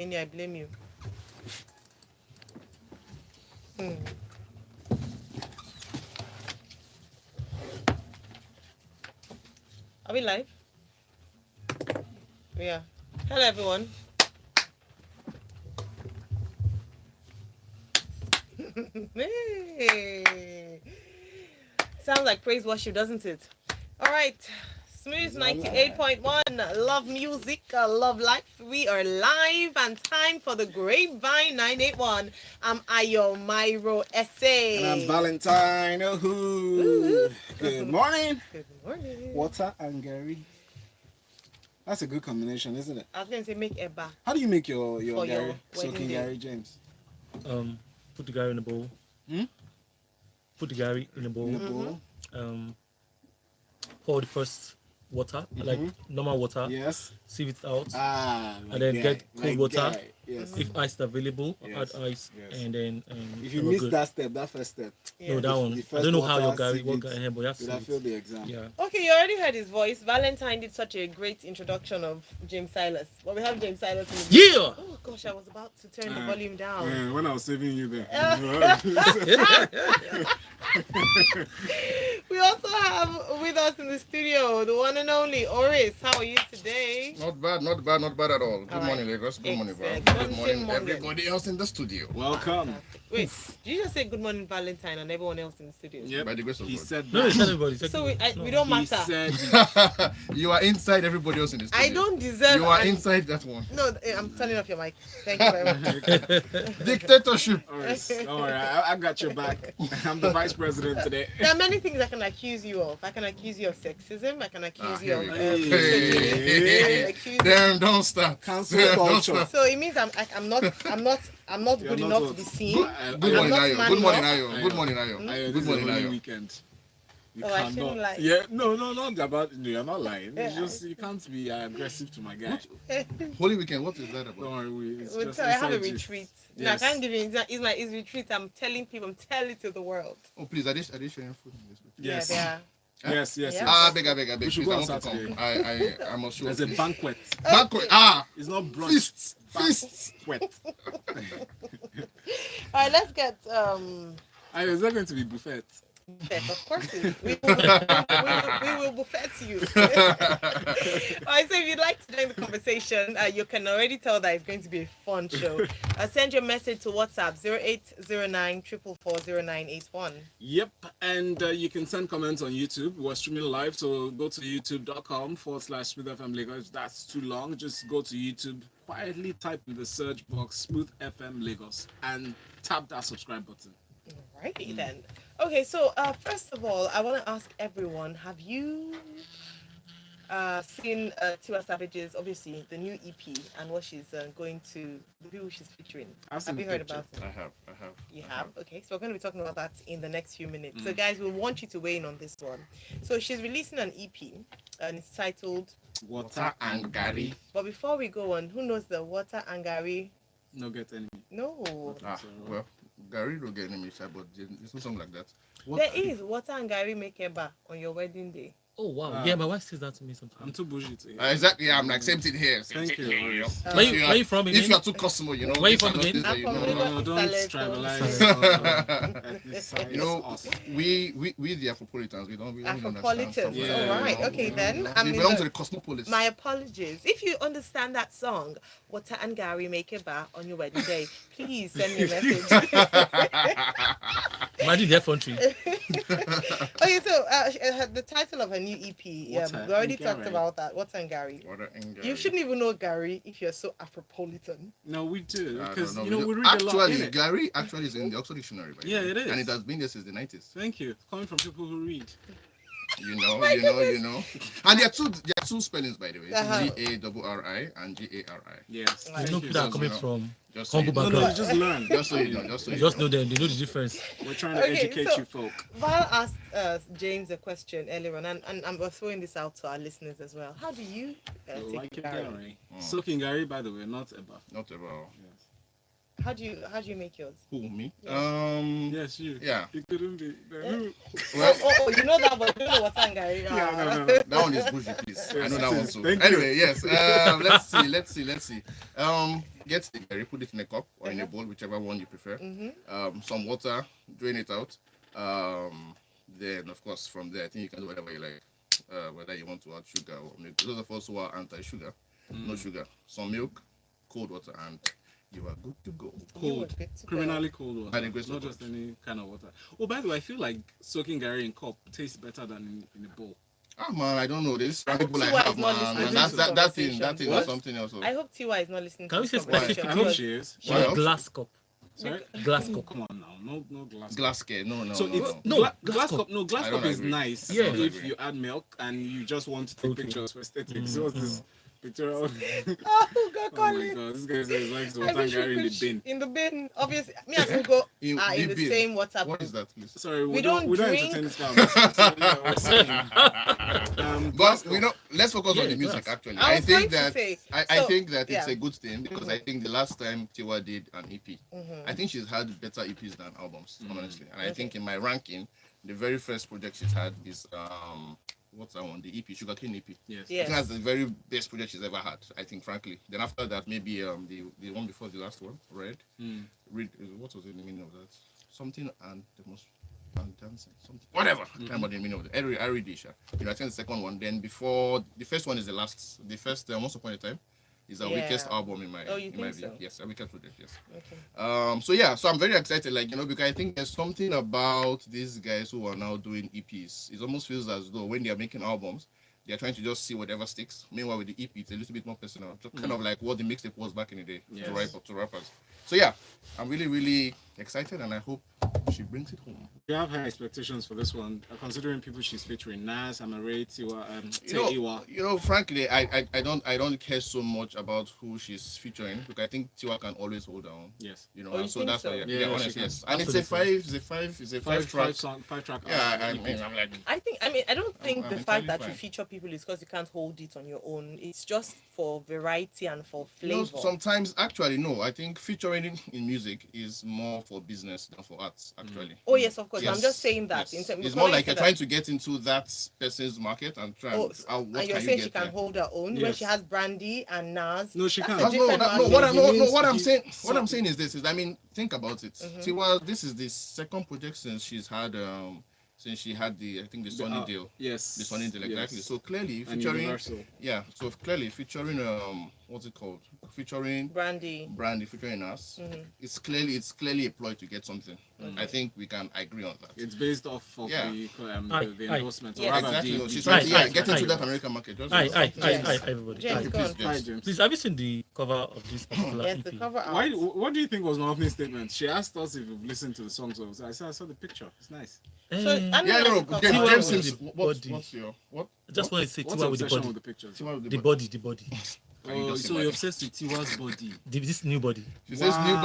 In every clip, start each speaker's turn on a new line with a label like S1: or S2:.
S1: Any, I blame you. Hmm. Are we live? Yeah. Hello, everyone. Hey. Sounds like praise worship, doesn't it? All right. Smooth 98.1. Love music, love life. We are live and time for the Grapevine 981. I'm Ayo Myro Essay.
S2: And I'm Valentine. Ooh. Good morning.
S1: Good morning.
S2: Water and Gary. That's a good combination, isn't it?
S1: I was going to say make Eba.
S2: How do you make your
S1: For
S2: Gary?
S1: your wedding
S2: Soaking
S1: day.
S2: Gary, James?
S3: Put the Gary in a bowl. Put the Gary in a bowl.
S2: In a bowl?
S3: Pour the first water, like normal water.
S2: Yes.
S3: Sieve it out.
S2: And
S3: then get cold water.
S2: Yes.
S3: If ice is available,
S2: Yes.
S3: add ice.
S2: Yes.
S3: And then
S2: If you miss that step, that first step,
S3: no, that one. I don't know how your Gary work ahead, but that's
S2: I failed the exam.
S3: Yeah.
S1: Okay, you already heard his voice. Valentine did such a great introduction of James Silas. Well, we have James Silas in the
S3: Yeah.
S1: Oh gosh, I was about to turn the volume down.
S2: Man, when I was saving you there.
S1: We also have with us in the studio the one and only Oris. How are you today?
S4: Not bad at all. Good morning, Lagos. Good morning, bro. Good morning, everybody else in the studio.
S2: Welcome.
S1: Wait, did you just say good morning, Valentine, and everyone else in the studio?
S2: Yep.
S4: By the grace of
S2: He
S4: God.
S2: said
S3: No,
S2: that.
S3: it's not everybody.
S1: So we don't
S2: He
S1: matter.
S2: said
S4: You are inside everybody else in the studio.
S1: I don't deserve.
S4: You are inside that one.
S1: No, I'm turning off your mic. Thank you very much.
S4: Dictatorship.
S2: Oris, don't worry, I got your back. I'm the vice president today.
S1: There are many things I can accuse you of. I can accuse you of sexism. I can accuse you of
S4: here
S2: we go.
S1: misogyny. I can accuse you.
S4: Damn, don't start.
S2: Cancel
S4: Don't
S2: culture.
S4: start.
S1: So it means I'm not
S2: You're
S1: good
S2: not
S1: enough
S2: what?
S1: to be seen.
S4: Good morning,
S1: not
S4: Ayo.
S1: man
S4: Good morning,
S1: enough.
S4: Ayo. Good morning, Ayo.
S2: This
S4: Good
S2: is
S4: morning,
S2: a holy
S4: Ayo.
S2: weekend. You
S1: Oh, I shouldn't lie.
S2: Yeah, no, not about. No, you're not lying. It's
S1: Yeah.
S2: just you can't be aggressive to my guy.
S4: Holy weekend, what is that
S2: Don't
S4: about?
S2: worry, it's
S1: Well,
S2: just
S1: sorry, I have a
S2: inside gist.
S1: retreat. No,
S2: Yes.
S1: I can't give you. It's like it's retreat. I'm telling people. I'm telling to the world.
S4: Oh, please, are they sharing food in this?
S2: Yes.
S1: Yeah,
S2: Yes, yes,
S1: Yeah.
S2: yes.
S4: I beg.
S2: We should
S4: Please,
S2: go
S4: I
S2: on
S4: want to
S2: Saturday.
S4: come. I must show
S2: There's
S4: up,
S2: a
S4: please.
S2: banquet.
S4: Banquet.
S2: It's not brunch.
S4: Feasts. Feasts.
S2: Banquet.
S1: All right, let's get
S2: Is that going to be buffet?
S1: buffet. Of course, we will buffet you. All right, so if you'd like to join the conversation, you can already tell that it's going to be a fun show. Send your message to WhatsApp 0809 4440981.
S2: Yep, and you can send comments on YouTube. We're streaming live, so go to youtube.com/SmoothFM Lagos. If that's too long, just go to YouTube, quietly type in the search box Smooth FM Lagos, and tap that subscribe button.
S1: Alrighty then. Okay, so first of all, I want to ask everyone: have you seen Tiwa Savage's, obviously, the new EP and what she's going to, the people she's featuring?
S2: I've seen
S1: Have you
S2: the
S1: heard
S2: picture.
S1: about it?
S4: I have.
S1: You have? Okay, so we're going to be talking about that in the next few minutes. So guys, we want you to weigh in on this one. So she's releasing an EP and it's titled
S4: Water and Gary.
S1: But before we go on, who knows the Water and Gary?
S2: No get enemy.
S1: No.
S4: Well, Gary don't get any shy, but there's no song like that.
S1: There is Water and Gary make eba on your wedding day.
S3: Oh wow. Yeah, my wife says that to me sometimes.
S2: I'm too bougie to hear.
S4: Exactly. Yeah, I'm like same thing here.
S2: Thank you, Oris.
S3: Where you from again?
S4: If you are too customer, you know.
S3: Where you
S4: these are
S3: from
S4: not
S3: again?
S4: things that
S1: I'm
S4: you
S1: from
S4: know.
S1: Lagos.
S2: No, don't tribalize.
S4: You know, we the Afropolitans, we don't understand
S1: Afropolitans.
S4: stuff like that,
S1: All right.
S4: you know.
S1: Okay, then.
S4: We belong to the cosmopolis.
S1: My apologies. If you understand that song, Water and Gary make eba on your wedding day, please send me a message.
S3: Imagine their country.
S1: Okay, so the title of her new EP, we
S2: Water
S1: already
S2: and
S1: talked
S2: Gary.
S1: about that. Water and Gary.
S4: Water and Gary.
S1: You shouldn't even know Gary if you're so Afropolitan.
S2: No, we do
S4: I
S2: because
S4: don't
S2: you know
S4: know.
S2: we read a lot.
S4: Actually,
S2: innit?
S4: Gary actually is in the Oxford Dictionary. By the
S2: Yeah,
S4: way.
S2: it is.
S4: And it has been there since the 90s.
S2: Thank you. Coming from people who read.
S4: You know. And there are two spellings, by the way. Garri and Gari.
S2: Yes.
S1: Right.
S3: You know people that are
S4: Just,
S3: coming
S4: you know,
S3: from
S4: Just so you
S3: humble
S4: know.
S2: No, you
S3: background.
S2: just learn.
S4: Just so you know. Just so
S3: You
S4: you
S3: just
S4: know.
S3: know them. They know the difference.
S2: We're trying to
S1: Okay,
S2: educate
S1: so-
S2: you folk.
S1: Val asked James a question earlier on, and I'm throwing this out to our listeners as well. How do you
S2: You
S1: take
S2: like it,
S1: Gary?
S2: Gary. Soaking Gary, by the way, not Eba.
S4: Not about.
S2: Yes.
S1: How do you make yours?
S4: Who, me?
S2: Yes, you.
S4: Yeah.
S2: You couldn't be. Who?
S4: Well,
S1: You know that, but you don't know what Tangari.
S2: Yeah, no.
S4: that one is bougie, please. I know that one too.
S2: Thank you.
S4: Anyway, yes. Let's see. Get the Gary, put it in a cup or in a bowl, whichever one you prefer. Some water, drain it out. Then of course from there, I think you can do whatever you like. Whether you want to add sugar or milk. Those of us who are anti-sugar, no sugar. Some milk, cold water, and you are good to go.
S2: Cold, criminally cold water.
S4: And it goes
S2: not
S4: to
S2: just any kind of water. Oh, by the way, I feel like soaking Gary in cup tastes better than in a bowl.
S4: Ah man, I don't know. There's some people
S1: Tiwa
S4: like
S1: is
S4: that,
S1: not
S4: man.
S1: listening
S4: And
S1: to
S4: that's
S1: this
S4: that thing
S1: conversation.
S4: is something else.
S1: I hope Tiwa is not listening
S3: Can
S1: to
S3: we
S1: this
S3: say
S1: conversation
S2: I
S3: specifically?
S2: hope
S1: because-
S2: she is.
S3: She
S4: Why
S3: has
S4: else?
S3: glass cup.
S2: Sorry?
S3: Glass cup.
S2: Come on now, no glass.
S4: Glass care. No.
S2: So it's
S3: No, glass cup.
S2: No, glass
S4: I
S2: cup
S4: don't
S2: is
S4: agree.
S2: nice.
S3: Yeah.
S2: If you add milk and you just want to take
S3: Okay.
S2: pictures for aesthetics. What's this picture of?
S1: Oh God,
S2: Oh
S1: call
S2: my
S1: it.
S2: god, this guy says likes
S1: I
S2: water
S1: wish we
S2: Gary in the
S1: could
S2: bin.
S1: in the bin. Obviously, me and Ugo
S4: In
S1: are in the
S4: bin.
S1: same water.
S4: What is that, please?
S2: Sorry,
S1: We
S2: we
S1: don't
S2: don't
S1: drink.
S2: entertain this kind of nonsense. So, yeah, we're saying, glass
S4: But we
S2: cup.
S4: don't. Let's focus on
S3: Yeah,
S4: the music.
S3: glass.
S4: Actually,
S1: I
S4: I
S1: was going
S4: think
S1: to
S4: that
S1: say,
S4: I
S1: so,
S4: think that it's
S1: yeah.
S4: a good thing because I think the last time Tiwa did an EP, I think she's had better EPs than albums, honestly. And I think in my ranking, the very first project she's had is what's that one? The EP, Sugarcane EP.
S2: Yes.
S1: Yeah.
S4: I think that's the very best project she's ever had. I think, frankly. Then after that, maybe the one before the last one, Red. Red. What was the meaning of that? Something and the most and dancing something. Whatever. I can't remember the meaning of it. I read it. You know, I think the second one. Then before the first one is the last. The first Once Upon a Time is the weakest
S1: Yeah.
S4: album in my
S1: Oh, you
S4: in my
S1: think
S4: view.
S1: so?
S4: Yes, a weakest project. Yes.
S1: Okay.
S4: So yeah, so I'm very excited, like, you know, because I think there's something about these guys who are now doing EPs. It almost feels as though when they are making albums, they're trying to just see whatever sticks. Meanwhile, with the EP, it's a little bit more personal, just kind of like what the mixtape was back in the day to rappers. So yeah, I'm really, really excited, and I hope she brings it home.
S2: You have high expectations for this one, considering people she's featuring: Nas, Amare, Tiwa,
S4: You know, frankly, I don't care so much about who she's featuring because I think Tiwa can always hold her own.
S2: Yes.
S4: You know,
S1: Oh, you
S4: and so
S1: think
S4: that's
S1: so?
S4: why.
S2: Yeah,
S4: Yeah,
S2: she
S4: honestly,
S2: can.
S4: yes. And it's a five track. Yeah, I'm like.
S1: I mean, I don't think
S4: I'm
S1: the
S4: entirely
S1: fact that you
S4: fine.
S1: feature people is because you can't hold it on your own. It's just for variety and for
S4: You know,
S1: flavor.
S4: sometimes, actually, no. I think featuring in music is more for business than for arts, actually.
S1: Oh yes, of course.
S4: Yes,
S1: I'm just saying that.
S4: yes.
S1: In
S4: It's
S1: terms,
S4: more like you're trying to get into that person's market and try
S1: Oh,
S4: and what
S1: and you're
S4: can you
S1: saying
S4: get
S1: she can
S4: there?
S1: hold her own when
S2: Yes.
S1: she has Brandy and Nas.
S2: No, she
S1: That's
S2: can't.
S1: a different
S4: No,
S1: market.
S4: what I'm
S2: He-
S4: saying,
S2: so-
S4: what I'm saying is this: is I mean, think about it. Tiwa, this is the second project since she's had since she had the I think the Sony deal.
S2: Yes.
S4: The Sony deal, exactly.
S2: Yes.
S4: So clearly
S2: And
S4: featuring,
S2: Universal.
S4: yeah. So clearly featuring what's it called? Featuring
S1: Brandy.
S4: Brandy, featuring us. It's clearly a ploy to get something. I think we can agree on that.
S2: It's based off of
S4: Yeah.
S2: the endorsement.
S1: Yes.
S2: or rather
S4: Exactly.
S2: the-
S4: No, she's
S2: the-
S4: trying to
S3: Right,
S4: get into
S3: right.
S4: that American market. Just
S3: Hi,
S1: Yes.
S3: everybody.
S1: James,
S4: Hi,
S1: go on.
S4: please,
S2: Hi,
S4: James.
S2: James.
S3: Please, have you seen the cover of this particular
S1: Yes,
S3: EP?
S1: the cover art.
S2: Why? What do you think was my opening statement? She asked us if we've listened to the songs. I saw the picture. It's nice.
S1: So,
S3: Eh,
S1: I don't
S4: Yeah,
S1: know
S4: no,
S1: the cover
S4: James,
S1: art.
S4: James
S3: with
S4: seems.
S3: the
S4: What's
S3: body.
S4: your what?
S3: I just want to say
S2: What's
S3: Tiwa
S2: your
S3: with the
S2: obsession
S3: body.
S2: with the pictures?
S4: Tiwa with
S3: The body, the body.
S4: Can you
S2: Oh,
S4: just
S2: so you're
S4: imagine?
S2: obsessed with Tiwa's body.
S3: This new body.
S4: She says new
S2: Wow,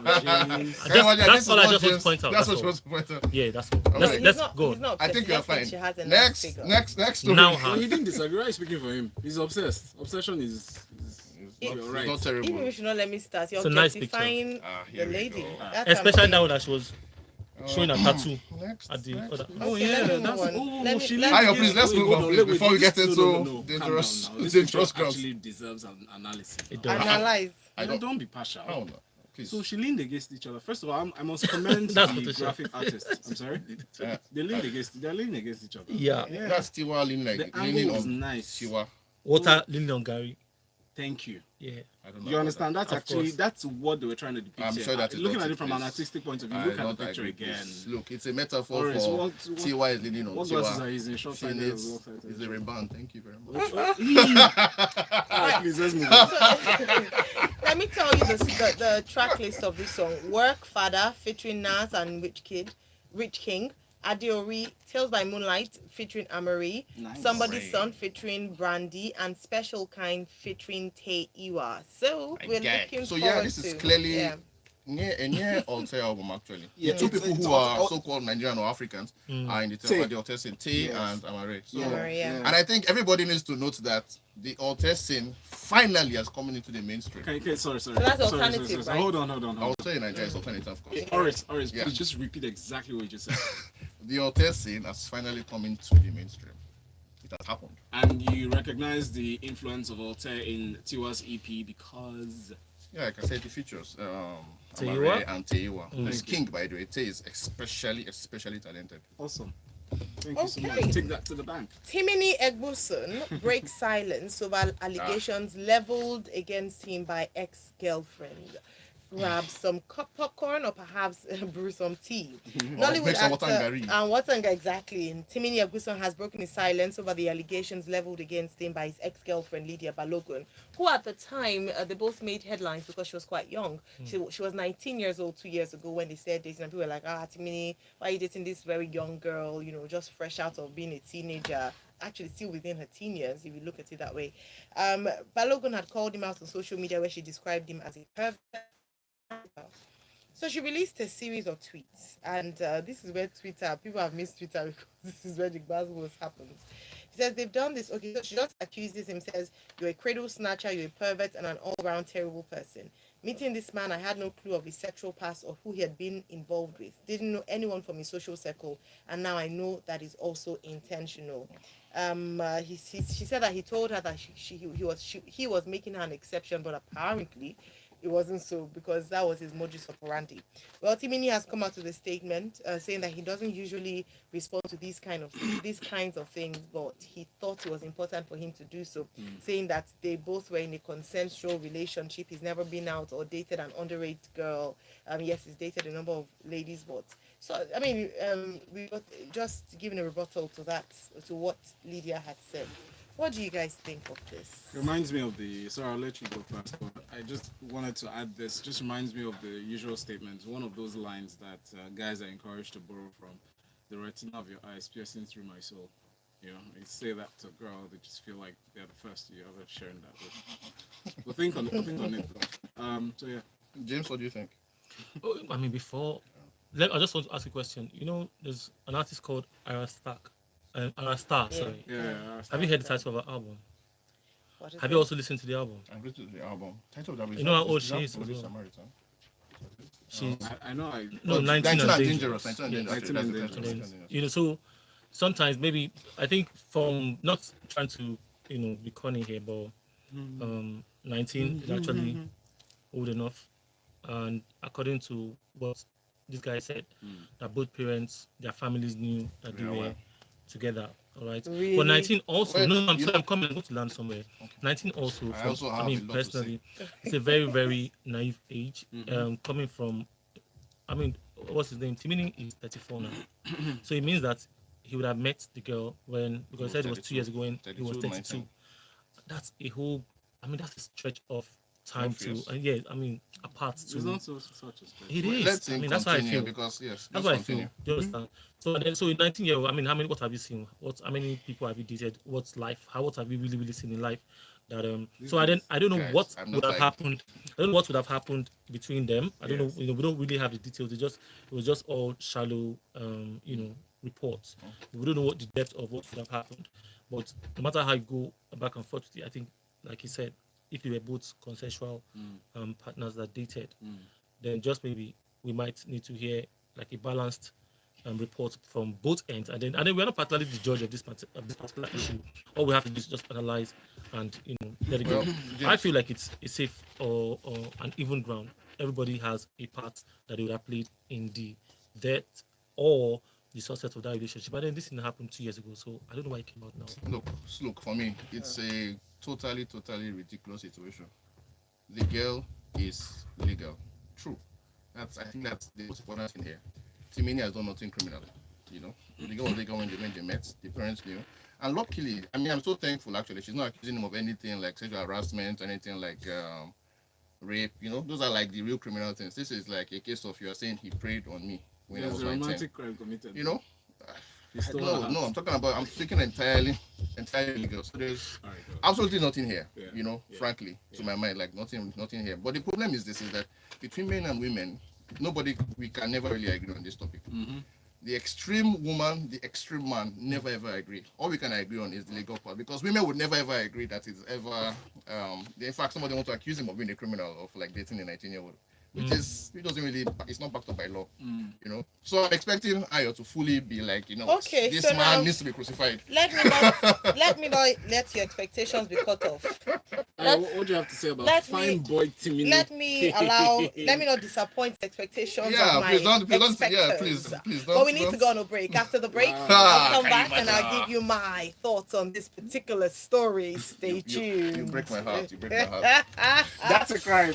S4: body.
S2: James.
S3: That's all I just want to point out.
S4: That's
S3: That's
S4: what
S3: all.
S4: she wants to point out.
S3: Yeah, that's all.
S4: Okay.
S3: Let's
S1: He's not,
S3: go.
S1: he's not
S4: I
S1: obsessed.
S4: think
S1: He
S4: you're
S1: just thinks
S4: fine.
S1: She has a nice
S4: Next
S1: figure.
S4: story.
S3: Now
S2: Well,
S3: her.
S2: he didn't disagree. I'm speaking for him. He's obsessed. Obsession is
S4: It's
S2: you're
S4: not,
S2: right.
S4: it's not terrible.
S1: Even if you not let me start, you're
S3: It's a nice picture.
S1: objectifying
S4: Here
S1: the
S4: we
S1: lady.
S4: go.
S1: That's what I'm
S3: Especially
S1: saying.
S3: that one that she was showing a tattoo
S4: Next.
S3: at the other.
S2: Oh
S1: Okay,
S2: yeah,
S1: let me move
S2: that's
S1: on.
S2: oh
S1: Let me-
S2: she
S1: let
S2: linked
S1: me-
S4: Ayo, please, let's
S2: Wait,
S4: move
S2: hold
S4: on,
S2: wait,
S4: before we
S2: this-
S4: get into
S2: calm
S4: dangerous-
S2: down now. This
S4: dangerous
S2: picture
S4: grounds.
S2: actually deserves an analysis.
S3: It does.
S1: Analyze.
S4: I
S2: No,
S4: don't.
S2: don't be partial.
S4: Oh no, please.
S2: So she leaned against each other. First of all, I must commend
S3: That's
S2: the
S3: Photoshop.
S2: graphic artists. I'm sorry.
S4: Yeah.
S2: They're leaning against each other.
S3: Yeah.
S4: That's Tiwa leaning
S2: The
S4: like leaning
S2: angle is
S4: on
S2: nice.
S4: Tiwa.
S3: Water leaning on Gary.
S2: Thank you.
S3: Yeah.
S4: I don't know.
S2: You understand? That's
S3: Of
S2: actually
S3: course.
S2: that's what they were trying to depict.
S4: I'm
S2: here.
S4: sure that is
S2: looking
S4: what
S2: at
S4: it
S2: it from an
S4: is.
S2: artistic point of view.
S4: I
S2: Look at
S4: don't
S2: the picture
S4: agree,
S2: again.
S4: please. Look, it's a metaphor
S2: Orange,
S4: for
S2: what-
S4: Tiwa is leaning on
S2: What
S4: Tiwa.
S2: glasses are you using? Short
S4: She
S2: sighted or
S4: needs
S2: long sighted?
S4: is a rebound. Thank you very much.
S2: Please let's move on.
S1: Let me tell you the track list of this song. Work Father featuring Nas and Rich King. Adeori, Tales by Moonlight featuring Amari.
S2: Nice.
S1: Somebody's
S4: Great.
S1: Son featuring Brandy and Special Kind featuring Tay Iwa. So we're looking
S4: So
S1: forward
S4: yeah, this is
S1: to-
S4: clearly
S1: yeah.
S4: near Altair album actually.
S2: Yeah,
S4: The two
S2: it's-
S4: people
S2: it's
S4: who
S2: all-
S4: are
S2: all-
S4: so-called Nigerian or Africans are in the
S2: Tay.
S4: Altair scene, Tay
S2: Yes.
S4: and Amare. So,
S1: Maria.
S4: and I think everybody needs to note that the Altair scene finally has come into the mainstream.
S2: Okay, sorry.
S1: So that's
S2: Sorry,
S1: alternative, right?
S2: Hold on.
S4: Altair in Nigeria is alternative, of course.
S2: Oris,
S4: Yeah.
S2: please just repeat exactly what you just said.
S4: The Altair scene has finally come into the mainstream. It has happened.
S2: And you recognize the influence of Altair in Tiwa's EP because
S4: Yeah, like I said, the features
S3: Teiwa?
S4: Amare and Teiwa.
S2: Thank
S4: He's
S2: you.
S4: king, by the way. Tay is especially talented.
S2: awesome. Thank you so
S1: Okay.
S2: much. Take that to the bank.
S1: Timi Egbuson breaks silence over allegations leveled against him by ex-girlfriend. Grab some popcorn or perhaps brew some tea. Nollywood
S4: make some water and
S1: actor
S4: gari.
S1: and Watanga exactly. Timi Egbuson has broken his silence over the allegations leveled against him by his ex-girlfriend Lydia Balogun, who at the time they both made headlines because she was quite young. She was 19 years old 2 years ago when they said this, and people were like, Timi, why are you dating this very young girl? You know, just fresh out of being a teenager. Actually, still within her teen years, if you look at it that way. Balogun had called him out on social media where she described him as a pervert. So she released a series of tweets, and this is where people have missed Twitter because this is where the buzzwords happens. He says they've done this. Okay, so she just accuses him, says, "You're a cradle snatcher, you're a pervert, and an all-round terrible person. Meeting this man, I had no clue of his sexual past or who he had been involved with. Didn't know anyone from his social circle, and now I know that is also intentional." She said that he told her that he was making her an exception, but apparently it wasn't so because that was his modus operandi. Well, Timini has come out with a statement saying that he doesn't usually respond to these kinds of things, but he thought it was important for him to do so, saying that they both were in a consensual relationship. He's never been out or dated an underage girl. Yes, he's dated a number of ladies, but so I mean, we got just giving a rebuttal to that, to what Lydia had said. What do you guys think of this?
S2: It reminds me of the. Sorry, I'll let you go first, but I just wanted to add this. Just reminds me of the usual statement. One of those lines that guys are encouraged to borrow from. The retina of your eyes piercing through my soul. You know, you say that to a girl, they just feel like they're the first you ever sharing that with. But think on it. So yeah.
S4: James, what do you think?
S3: Oh, I mean, I just want to ask a question. You know, there's an artist called Ara Star, sorry.
S2: Yeah.
S3: Have you heard the title of her album?
S1: What is
S3: Have
S1: it?
S3: you also listened to the album?
S4: I've listened to the album. Title of that
S3: You know how old she is as
S4: Bloody
S3: well?
S4: Samaritan.
S3: She's
S2: I know.
S3: no,
S4: Oh,
S3: 19 and
S4: Dangerous.
S3: Dangerous.
S4: 19 and
S3: Yeah.
S4: Dangerous. actually,
S2: 19 and
S4: that's the
S2: Dangerous.
S4: title.
S3: You know, so sometimes maybe I think from not trying to be corny here, but 19 is actually old enough, and according to what this guy said, that both parents, their families knew that they
S4: Yeah,
S3: were
S4: well.
S3: together. All right,
S1: Really?
S3: but 19 also.
S4: Well,
S3: No, I'm
S4: you
S3: sorry,
S4: know-
S3: I'm coming. I'm going to land somewhere. 19 also.
S4: I also have
S3: I
S4: a
S3: mean,
S4: lot to say.
S3: personally, it's a very, very naive age. Coming from, I mean, what's his name? Timini is 34 now, so it means that he would have met the girl when, because he said it was 2 years ago when he was
S4: 32,
S3: 32.
S4: 19.
S3: That's a whole. I mean, that's a stretch of time
S4: Enough years.
S3: to, and yeah, I mean, apart
S2: It's
S3: to.
S2: not such a stretch.
S3: It is.
S4: Let's
S3: I
S4: him
S3: mean, that's how I
S4: continue
S3: feel.
S4: because yes,
S3: That's
S4: let's
S3: what I
S4: continue.
S3: feel. Do you understand? So and then, so in 19-year-old, I mean, what have you seen? How many people have you dated? What's life? What have you really seen in life? That so I don't know
S4: Guys,
S3: what
S4: I'm
S3: would
S4: not
S3: have
S4: like-
S3: happened. I don't know what would have happened between them. I don't
S4: Yes.
S3: know. We don't really have the details. It was just all shallow, reports. We don't know what the depth of what would have happened. But no matter how you go back and forth with it, I think, like he said, if they were both consensual partners that dated, then just maybe we might need to hear like a balanced report from both ends, and then we're not particularly the judge of this particular issue. All we have to do is just analyze and let it go.
S4: Well,
S3: I
S4: James-
S3: feel like it's a safe or an even ground. Everybody has a part that they would have played in the death or the success of that relationship. But then this didn't happen 2 years ago, so I don't know why it came out now.
S4: Look, for me, it's a totally ridiculous situation. The girl is legal. True. I think that's the most important thing here. Timini has done nothing criminal. The girl was legal when they met. The parents knew. And luckily, I mean, I'm so thankful actually. She's not accusing him of anything like sexual harassment, anything like rape. Those are like the real criminal things. This is like a case of you are saying he preyed on me when I
S2: There's
S4: was
S2: a
S4: 19.
S2: romantic crime committed. He stole her
S4: No,
S2: heart.
S4: no, I'm speaking entirely legal. So there's
S2: All right, go.
S4: absolutely nothing here,
S2: Yeah, yeah,
S4: frankly, to
S2: yeah.
S4: my mind, like nothing here. But the problem is this: is that between men and women, we can never really agree on this topic.
S2: Mm-hmm.
S4: The extreme woman, the extreme man never ever agree. All we can agree on is the legal part because women would never ever agree that it's ever. In fact, somebody want to accuse him of being a criminal of like dating a 19-year-old, which doesn't really, it's not backed up by law, So I'm expecting Ayo to fully be like,
S1: Okay,
S4: this
S1: so
S4: man
S1: now
S4: needs to be crucified.
S1: let your expectations be cut off.
S2: What do you have to say about
S1: let
S2: fine
S1: me-
S2: boy Timi?
S1: Let me not disappoint the expectations
S4: Yeah,
S1: of my
S4: please don't,
S1: expectors.
S4: yeah, please don't.
S1: But we need to go on a break. After the break,
S2: Wow.
S1: I'll come
S4: Can you
S1: back and I'll
S4: imagine?
S1: give you my thoughts on this particular story. Stay tuned.
S4: You break my heart. You break my heart.
S2: That's a crime.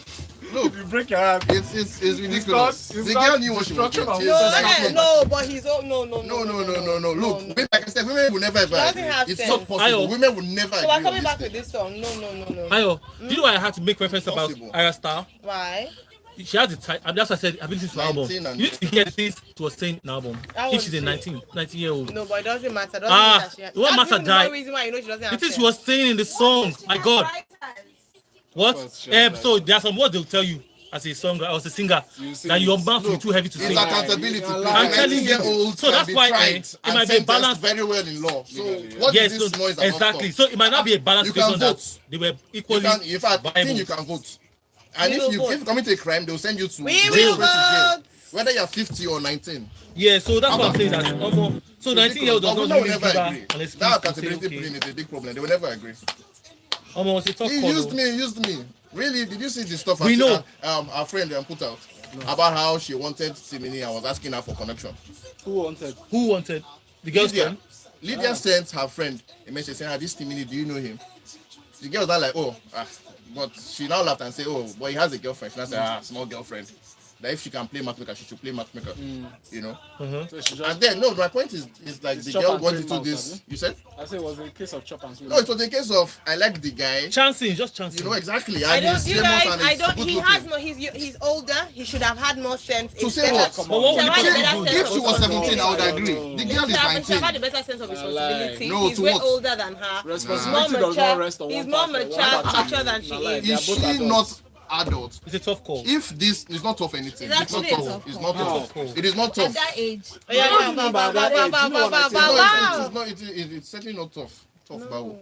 S4: Look,
S2: You break your heart.
S4: it's ridiculous.
S2: it's
S4: The
S2: not
S4: girl knew what she was doing.
S2: destruction of
S1: No,
S4: It's
S1: no, but he's no.
S4: No. Look, like I said, women will never ever
S1: doesn't
S4: agree.
S1: have
S4: It's
S1: sense.
S4: not possible.
S3: Ayo.
S4: Women will never
S1: So
S4: agree
S1: we're
S4: on
S1: coming
S4: this
S1: back
S4: thing.
S1: with this song. No.
S3: Ayo, do you know why I had to make reference about
S4: Possible.
S3: Aya Star?
S1: Why?
S3: She has the type. That's why I said I've been listening to the album.
S4: 19 and-
S3: You need to hear the things she was saying in the album.
S1: That
S3: If
S1: was
S3: she's a
S1: it.
S3: 19-year-old.
S1: No, but it doesn't matter. Doesn't
S3: Ah,
S1: mean that she has.
S3: what
S1: That's
S3: matter,
S1: even the
S3: die.
S1: one reason why you know she doesn't
S3: The
S1: have
S3: things she
S1: sense.
S3: was saying in the song, my God. What?
S2: What's she
S3: So there are some words they'll tell you as a song or as a singer
S2: You see
S3: that your
S2: it.
S3: mouth will be
S4: Look,
S3: too heavy to
S4: It's
S3: sing.
S2: lie.
S4: accountability.
S2: You
S4: Please.
S2: can
S4: A
S2: lie.
S3: I'm telling you.
S4: 19-year-old
S3: So that's
S4: can be
S3: why,
S4: tried
S3: it
S4: and
S3: might be a
S4: sentenced
S3: balance.
S4: very well in law. So
S2: Legally,
S4: what
S3: Yes,
S4: did
S3: so,
S4: this noise about
S3: exactly.
S4: stop?
S3: So it might not be a balanced
S4: You can
S3: situation that
S4: vote.
S3: they were
S4: You
S3: equally
S4: can, in fact,
S3: viable.
S4: you can vote. And
S1: We
S4: if
S1: will
S4: you
S1: vote.
S4: commit a crime, they'll send you to
S1: We
S4: jail,
S1: will
S4: straight to jail.
S1: vote.
S4: Whether you're 50 or 19.
S3: Yeah, so that's what I'm saying. That so 19-year-old does
S4: But
S3: not
S4: women will
S3: really
S4: never
S3: give her
S4: agree.
S3: an excuse
S4: That
S3: to say,
S4: accountability
S3: okay,
S4: billing is a big problem. They will never agree.
S3: it's a tough
S4: He
S3: call.
S4: used me. Really? Did you see the stuff
S3: We know.
S4: our friend put out about how she wanted Timini and was asking her for connection?
S2: Who wanted?
S3: Who wanted? The girl's friend?
S4: Lydia sent her friend a message saying, this Timini, do you know him? The girl was not like, but she now laughed and said, but he has a girlfriend. She now said, small girlfriend. That if she can play matchmaker, she should play matchmaker.
S2: So she just,
S4: And then, no, my point is like
S2: It's
S4: the
S2: chop
S4: girl
S2: and
S4: went
S2: clean
S4: into
S2: mouth,
S4: this.
S2: abi?
S4: You said?
S2: I said it was a case of chop and clean.
S4: No, it was a case of I like the guy.
S3: Chancing, just chancing.
S4: Exactly. And
S1: I don't.
S4: he's
S1: You
S4: famous
S1: guys,
S4: and
S1: I
S4: he's
S1: don't.
S4: good
S1: He
S4: looking.
S1: has no. He's older. He should have had more sense.
S4: To
S1: It's
S4: say
S1: better-
S4: what?
S2: Come
S3: But
S2: on.
S3: what
S1: She
S3: would
S1: had
S3: you
S1: a
S3: do?
S1: better sense
S4: If
S1: of
S4: she was 17, I would
S1: responsibility.
S4: agree. The girl
S1: She
S4: is
S1: should have
S4: 19.
S1: had a better sense of responsibility.
S4: No,
S1: He's
S4: to
S1: way
S4: what?
S1: older than her.
S2: Responsibility
S1: He's more
S2: does not rest on
S1: He's
S2: one
S1: more
S2: part.
S1: mature than she
S2: Like,
S1: is.
S2: they are
S4: Is
S2: both
S4: she
S2: adults.
S4: not adult?
S3: It's a tough call.
S4: If this is not tough anything,
S1: It's
S4: it's not
S1: actually a
S4: tough.
S1: tough
S4: It's not
S2: call.
S4: tough. It is not
S5: At
S4: tough.
S5: that age.
S1: Oh, yeah,
S2: What do you mean by that age? You know what I say?
S4: No,
S1: wow.
S4: it's not. It's certainly not tough. Tough, Bawo.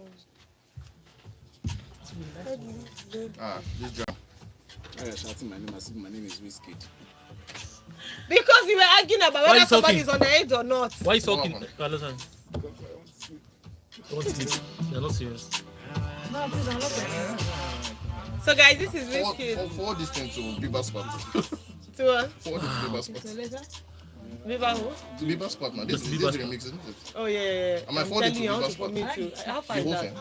S4: This jam.
S2: Oh, yeah, shouting my name as if my name is Whiskey.
S1: Because we were arguing about
S3: Why
S1: whether
S3: you
S1: somebody
S3: talking?
S1: is on the edge or not.
S3: Why are you talking?
S4: What
S3: Listen. Don't sleep. You're not serious.
S5: No, please, I'm not getting it.
S1: So guys, this is risky.
S4: Forward this thing to Biba Spot.
S1: To
S4: Forward it to Biba
S5: So
S4: Spot.
S5: later.
S1: Viva who?
S4: To Biba Spot now. This
S3: Just
S4: is
S3: Biba
S4: the
S3: Spot.
S4: remix, isn't it?
S1: Oh yeah.
S4: Am I
S1: I'm
S4: forwarded
S1: telling
S4: to
S1: you, I
S4: Viva
S1: want to
S4: Spot?
S1: commit to. How far
S4: The
S1: is
S4: whole
S1: that?
S4: thing.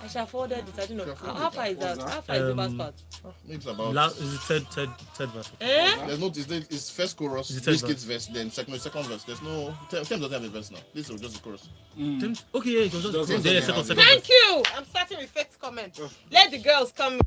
S1: I shall forward it. I don't know.
S4: Sure, forward
S1: How
S4: it.
S1: far is that? How far is the best part?
S4: Maybe it's about.
S3: Is the third verse.
S1: Eh?
S4: There's no. It's first chorus,
S3: Is it third
S4: Biscuit's verse, then second verse. There's no. Tim doesn't have a verse now. This is just the chorus.
S3: Okay, yeah, it was
S2: Doesn't
S3: just yeah,
S4: have
S3: second
S4: it.
S3: verse.
S1: Thank you. I'm starting with Faith's comment. Let the girls come.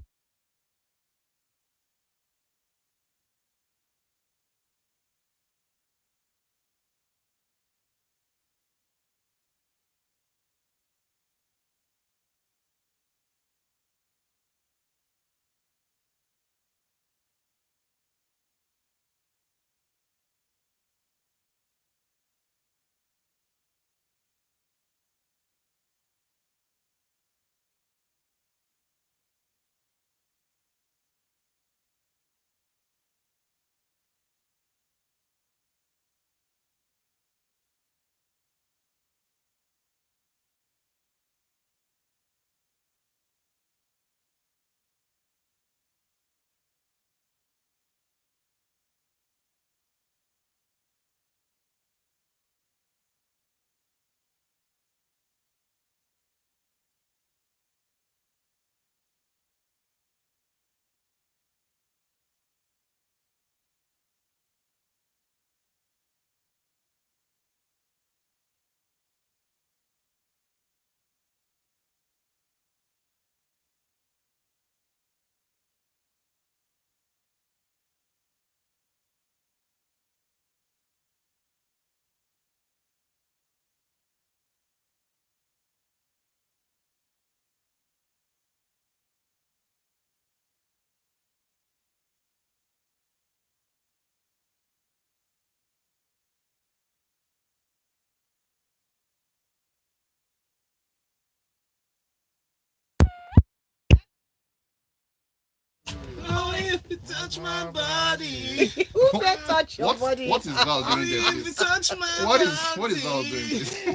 S2: touch my body.
S1: Who said touch your
S4: What
S1: body?
S4: is Val doing there,
S2: If you
S4: please?
S2: touch my
S4: What
S2: body.
S4: is Val doing, please?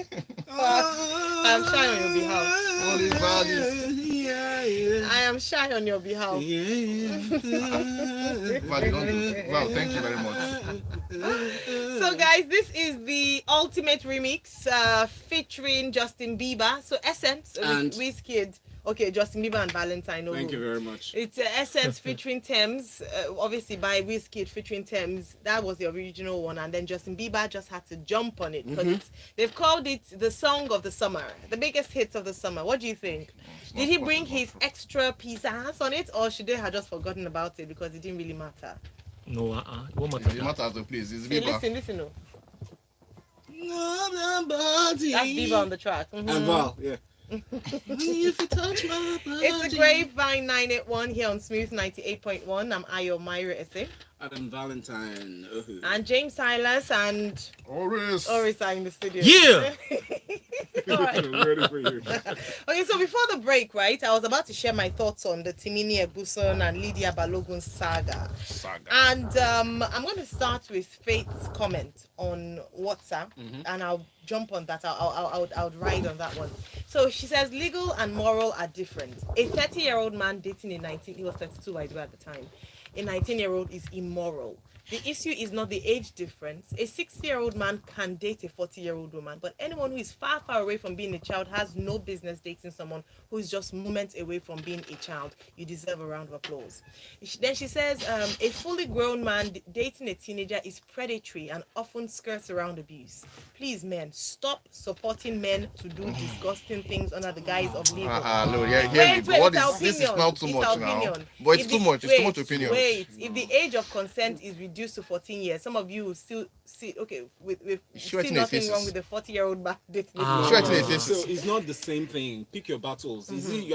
S1: I'm shy on your behalf.
S4: What is Val doing?
S2: Yeah.
S1: I am shy on your behalf.
S4: Val, you don't do. Val, thank you very much.
S1: So guys, this is the ultimate remix featuring Justin Bieber. So Essence
S2: And-
S1: with Wizkid. Okay, Justin Bieber and Valentine.
S2: Thank you very much.
S1: It's Essence featuring Thames, obviously by Wizkid featuring Thames. That was the original one, and then Justin Bieber just had to jump on it because they've called it the song of the summer, the biggest hit of the summer. What do you think? Did he bring his extra pizzazz on it, or should they have just forgotten about it because it didn't really matter?
S3: No, it won't
S4: It
S3: matter.
S4: matters though, please. It's
S1: See,
S4: Bieber.
S1: listen. Oh.
S2: That's
S1: That's Bieber on the track. Mhm.
S2: And Val, yeah. If you touch my body.
S1: It's the Grapevine 981 here on Smooth 98.1. I'm Ayo Myra Esse.
S2: Adam Valentine.
S1: And James Silas and
S4: Oris.
S1: Oris are in the studio.
S3: Yeah.
S1: All right.
S2: Ready for you.
S1: Okay, so before the break, right, I was about to share my thoughts on the Timi Egbuson and Lydia Balogun saga. And I'm going to start with Faith's comment on WhatsApp, and I'll jump on that. I'll ride on that one. So she says legal and moral are different. A 30-year-old man dating a 19, he was 32 by the way at the time. A 19-year-old is immoral. The issue is not the age difference. A 60-year-old man can date a 40-year-old woman, but anyone who is far, far away from being a child has no business dating someone who is just moments away from being a child. You deserve a round of applause. Then she says, a fully grown man dating a teenager is predatory and often skirts around abuse. Please, men, stop supporting men to do disgusting things under the guise of legal.
S4: Lord, yeah, here we go. What
S1: it's
S4: is this? Is
S1: opinion.
S4: now too
S1: It's
S4: much now.
S1: opinion.
S4: But it's
S1: If
S4: too
S1: the-
S4: much. It's too much opinion.
S1: Wait, if the age of consent is reduced to 14 years, some of you will still see, okay, with
S4: Sure,
S1: see
S4: it's in their
S1: nothing
S4: faces.
S1: wrong with the 40-year-old back dating.
S3: Ah.
S4: Sure, it's in their
S2: So
S4: faces.
S2: it's not the same thing. Pick your battles. Is it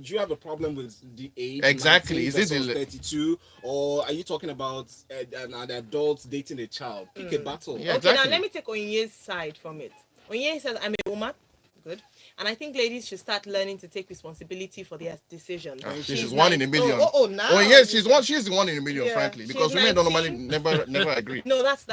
S2: do you have a problem with the age?
S4: Exactly.
S2: 19
S4: Is it
S2: versus
S4: the-
S2: 32, or are you talking about an adult dating a child? Pick a battle.
S4: Yeah.
S1: Okay,
S4: Exactly.
S1: now let me take Onye's side from it. Onye says, I'm a woman. Good. And I think ladies should start learning to take responsibility for their decisions.
S4: This
S1: She's
S4: is one in a million.
S1: Now.
S4: Oh yes, she's the one in a million,
S1: Yeah,
S4: frankly,
S1: she's
S4: because women don't normally
S1: 19.
S4: never agree.
S1: No, that's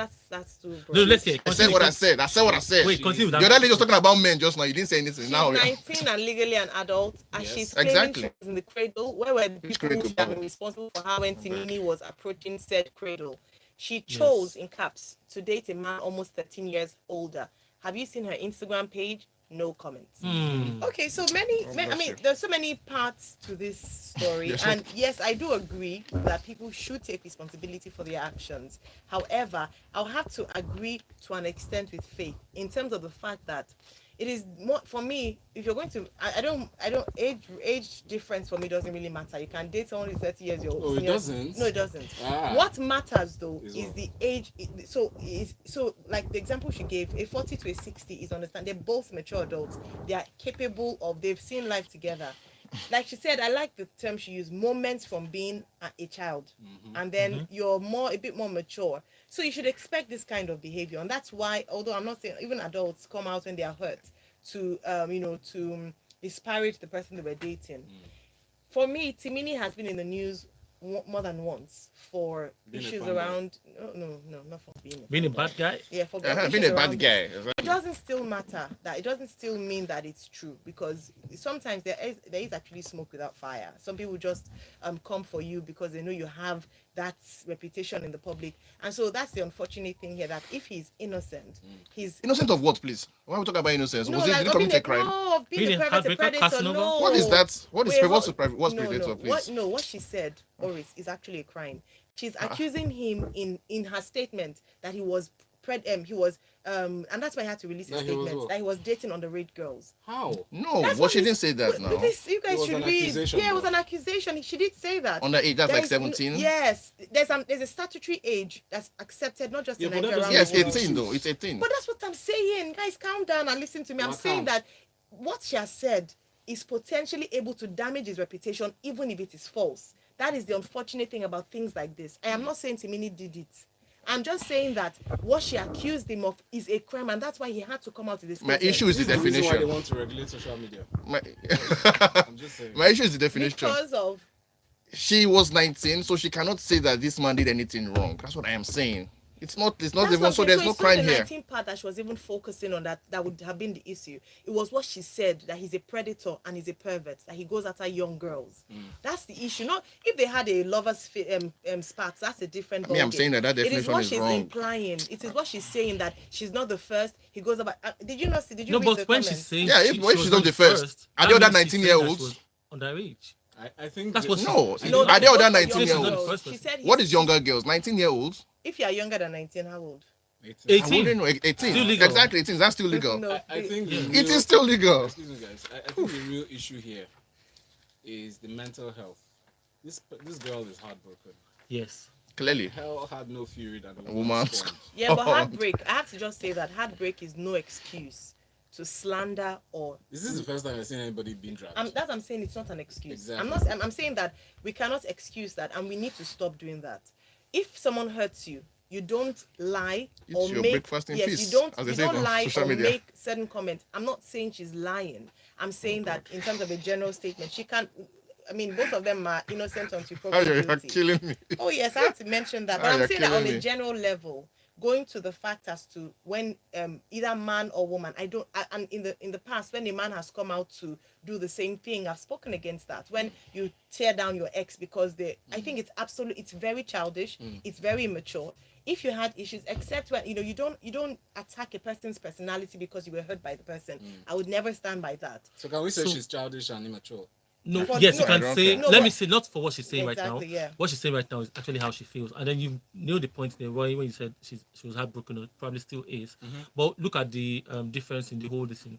S1: too broad.
S3: No, let's hear.
S4: I said what I said. I said what I said.
S3: Wait, continue with
S4: The
S3: that.
S4: other lady was talking about men just now. You didn't say anything.
S1: She's
S4: Now,
S1: 19 and legally an adult, and
S2: Yes.
S1: she's claiming
S4: Exactly.
S1: she was in the cradle. Where were the
S4: Which
S1: people who
S4: cradle?
S1: should have been responsible for her when Timini was approaching said cradle? She chose, in caps, to date a man almost 13 years older. Have you seen her Instagram page? No comments. Okay, so I
S4: bless
S1: mean,
S4: you.
S1: there's so many parts to this story,
S4: Yes.
S1: and yes, I do agree that people should take responsibility for their actions. However, I'll have to agree to an extent with Faith in terms of the fact that it is more for me. If you're going to, I don't age difference for me doesn't really matter. You can date someone who's 30 years old.
S2: Oh, it doesn't?
S1: No, it doesn't.
S2: Ah.
S1: What matters though
S2: Is
S1: is
S2: what?
S1: the age. So like the example she gave, a 40 to a 60 is understand. They're both mature adults. They are capable of. They've seen life together. Like she said, I like the term she used, moments from being a child, and then you're a bit more mature. So you should expect this kind of behavior, and that's why, although I'm not saying even adults come out when they are hurt to to disparage the person they were dating. For me, Timini has been in the news more than once for
S2: Being a
S1: issues
S2: fanboy.
S1: around no, not for
S3: Being a
S1: fanboy.
S3: bad guy.
S1: Yeah, for
S4: being
S1: issues
S4: a bad
S1: around
S4: guy.
S1: it doesn't still matter. That it doesn't still mean that it's true, because sometimes there is actually smoke without fire. Some people just come for you because they know you have that reputation in the public, and so that's the unfortunate thing here. That if he's innocent, he's
S4: Innocent of what, please? Why are we talking about innocence?
S1: no,
S4: Was it
S1: like
S4: did he
S1: of
S4: commit
S1: being
S4: a crime?
S1: No, of being
S3: Being
S1: a
S3: a
S1: private
S3: heartbreaker,
S1: predator.
S3: Casanova?
S1: No.
S4: What is that? What is
S1: Wait,
S4: what's
S1: what-
S4: what's
S1: no,
S4: predator,
S1: no.
S4: please?
S1: What she said, Oris, is actually a crime. She's accusing him in her statement that he was and that's why he had to release his
S2: That he was
S1: statement
S2: what?
S1: that he was dating underage girls.
S2: How?
S4: No,
S1: That's
S4: but
S1: what
S4: she
S1: he's-
S4: didn't say that now.
S1: This, you guys
S2: It was
S1: should
S2: an
S1: read.
S2: accusation,
S1: Yeah, it was
S2: though.
S1: an accusation. She did say that.
S4: Underage, that's
S1: There
S4: like
S1: is-
S4: 17.
S1: Yes, there's a statutory age that's accepted, not just
S2: Yeah,
S1: in
S2: but that
S1: Nigeria.
S2: doesn't
S1: around
S4: Yes,
S1: the world.
S4: 18 though. It's 18.
S1: But that's what I'm saying. Guys, calm down and listen to me. I'm
S2: What
S1: saying
S2: counts?
S1: that what she has said is potentially able to damage his reputation, even if it is false. That is the unfortunate thing about things like this. I am not saying Timini did it. I'm just saying that what she accused him of is a crime, and that's why he had to come out with this.
S4: My issue is the
S2: This is the reason why they
S4: definition.
S2: want to regulate social media.
S4: My,
S2: I'm just saying.
S4: my issue is the definition.
S1: because of
S4: she was 19, so she cannot say that this man did anything wrong. That's what I am saying. It's not
S1: That's
S4: even
S1: what
S4: so.
S1: I'm
S4: There's
S1: saying.
S4: no
S1: It's not
S4: crime
S1: the
S4: here.
S1: 19 part that she was even focusing on that would have been the issue. It was what she said, that he's a predator and he's a pervert, that he goes after young girls. That's the issue. Not if they had a lovers spat, that's a different ballgame.
S4: I'm saying that
S1: It is
S4: definition
S1: what
S4: is
S1: she's
S4: wrong.
S1: implying. It is what she's saying, that she's not the first. He goes about. Did you not see? Did you
S3: No,
S1: read
S3: but
S1: the
S3: when
S1: comments?
S3: she's saying
S4: Yeah,
S3: she
S4: when
S3: was
S4: she's not the first, are
S3: that
S4: the other
S3: means she's saying that
S4: 19-year-olds?
S3: she was underage.
S2: I think
S3: That's what she
S4: No,
S3: said.
S1: No,
S4: are there other
S1: both are
S4: 19-year-olds?
S1: younger
S3: She's not the
S1: girls.
S3: first
S1: She
S3: person.
S1: said
S4: What is younger girls? 19-year-olds?
S1: If you are younger than 19, how old?
S2: 18.
S4: I
S3: 18.
S4: wouldn't know. 18.
S3: Still legal.
S4: Exactly, 18. That's still legal.
S1: No,
S2: I think
S3: Yeah.
S2: the
S4: It
S2: real-
S4: is still legal.
S2: Excuse me, guys. I think the real issue here is the mental health. This girl is heartbroken.
S3: Yes.
S4: Clearly.
S2: Hell had no fury than the
S4: Woman.
S2: woman scorned.
S1: Yeah, but heartbreak. I have to just say that heartbreak is no excuse to slander or.
S2: Is this the first time I've seen anybody being dragged?
S1: That's what I'm saying. It's not an excuse.
S2: Exactly.
S1: I'm saying that we cannot excuse that, and we need to stop doing that. If someone hurts you, you don't lie
S4: Eat
S1: or
S4: your
S1: make.
S4: breakfast in
S1: Yes,
S4: peace,
S1: you don't.
S4: as they
S1: You
S4: say
S1: don't
S4: on
S1: lie
S4: social
S1: or
S4: media.
S1: make certain comments. I'm not saying she's lying. I'm saying that in terms of a general statement, she can't. I mean, both of them are innocent until proven
S4: You're
S1: guilty.
S4: killing me.
S1: Oh yes, I have to mention that. But
S4: You're
S1: I'm saying that on
S4: killing
S1: a
S4: me.
S1: general level, going to the fact as to when either man or woman, and in the past when a man has come out to do the same thing, I've spoken against that. When you tear down your ex because I think it's very childish, it's very immature. If you had issues, except when you don't attack a person's personality because you were hurt by the person. I would never stand by that.
S2: So can we say
S3: So-
S2: she's childish and immature?
S3: No,
S1: For-
S3: yes,
S1: no,
S3: you can
S4: I don't
S3: say.
S4: care.
S1: No,
S3: Let
S1: but-
S3: me say, not for what she's saying
S1: Exactly,
S3: right now.
S1: yeah.
S3: What she's saying right now is actually how she feels, and then you know the point there when you said she was heartbroken, or probably still is. But look at the difference in the whole thing.